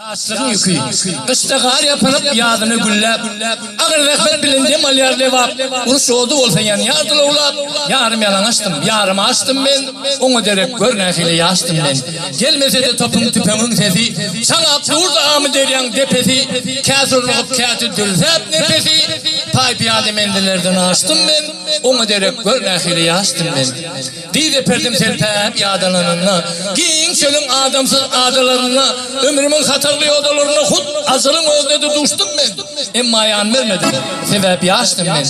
Yaşlığın yükü, kışta kar yapınıp yağdını güllep, ağır rehber bilindi malyar levap, uruş oldu olsa yan yardılı ulap, yarım yalan açtım, yarım açtım ben, onu derek görnekiyle yaştım ben. Gelmese de topun tüpemin sesi, sana burada amı deryan depesi, kâsurluğup kâtü dülzep nefesi, pay piyade mendilerden açtım ben, onu derek görnekiyle yaştım ben. Dize perdim sertep yağdalanına, giyin çölün adamsız adalarına, ömrümün hatırlı odalarına hut azılın özledi düştüm ben. Emma ayağın vermedim, sebep yaştım ben.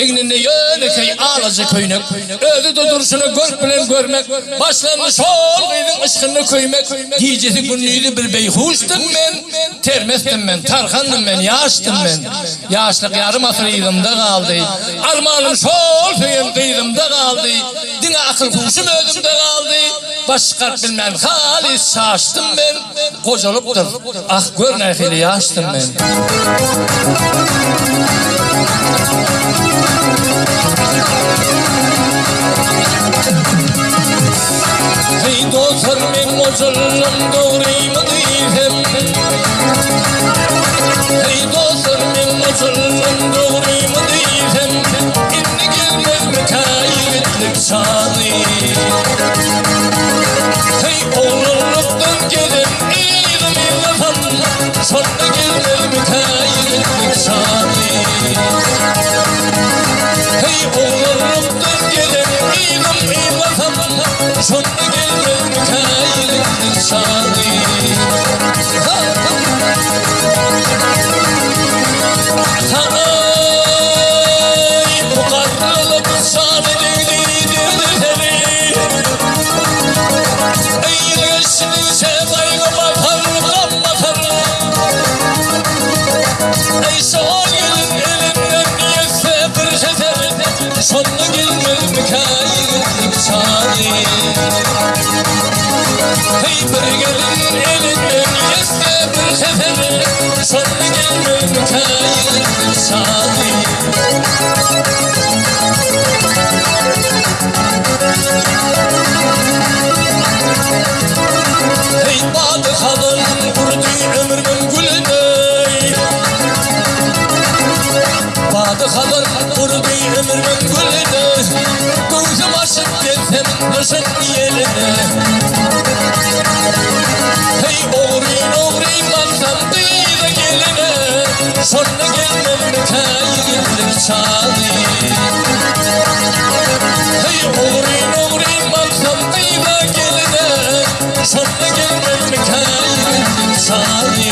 Egninde yöne kay ağlacı köynek, özü de duruşunu görk bilen görmek, başlarını şol kıydın ışkını köymek, giycesi günlüydü bir beyhuştum ben, termestim ben, tarkandım ben, yaştım ben. Yaşlık yarım asır iyidimde kaldı, armağanım şol köyüm kıydımde kaldı, dine akıl kuşum özümde kaldı, başkart bilmem halis şaştım ben, kocalıptır, ah görnekili yaştım ben. Hey dostlar men kocalım doğruyum diyem, hey dostlar men kocalım doğruyum diyem, inni gelmez mi kayıtlık şanı. Hey oğluluktan gelin iyiydim illafam, sonra gelmez mi kayıtlık şanı. Hey oğluluktan gelin iyiydim illafam, sonra gelmez mi kayıtlık şanı. Sonuna gelmez mi kayıtlık şanı. Hey bir gelin elinden yeste bir sefer, sonuna gelmez mi kayıtlık şanı. Hey badı kalın kurdu ömrümün gülüney, badı kalın kurdu ömrümün gülüney, gözüm açıp gelsem başın yerine. Hey oğruyun baksam dıyda geline, sonra gelmez mi kayıtlık şanı. Hey oğruyun baksam dıyda geline, sonra gelmez mi kayıtlık şanı.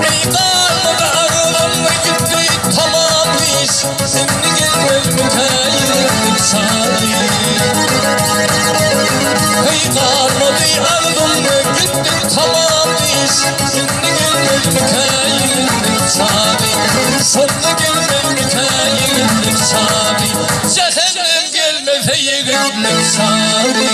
Ey kalmadı ağlamla gitti tamam iş, şimdi gelmez mi kayıtlık şanı. Hey kalmadı ağlamla gitti tamam iş, şimdi gelmez mi kayıtlık şanı. Sonra gelmez mi kayıtlık şanı, cehennem gelmez yıkıtlık şanı.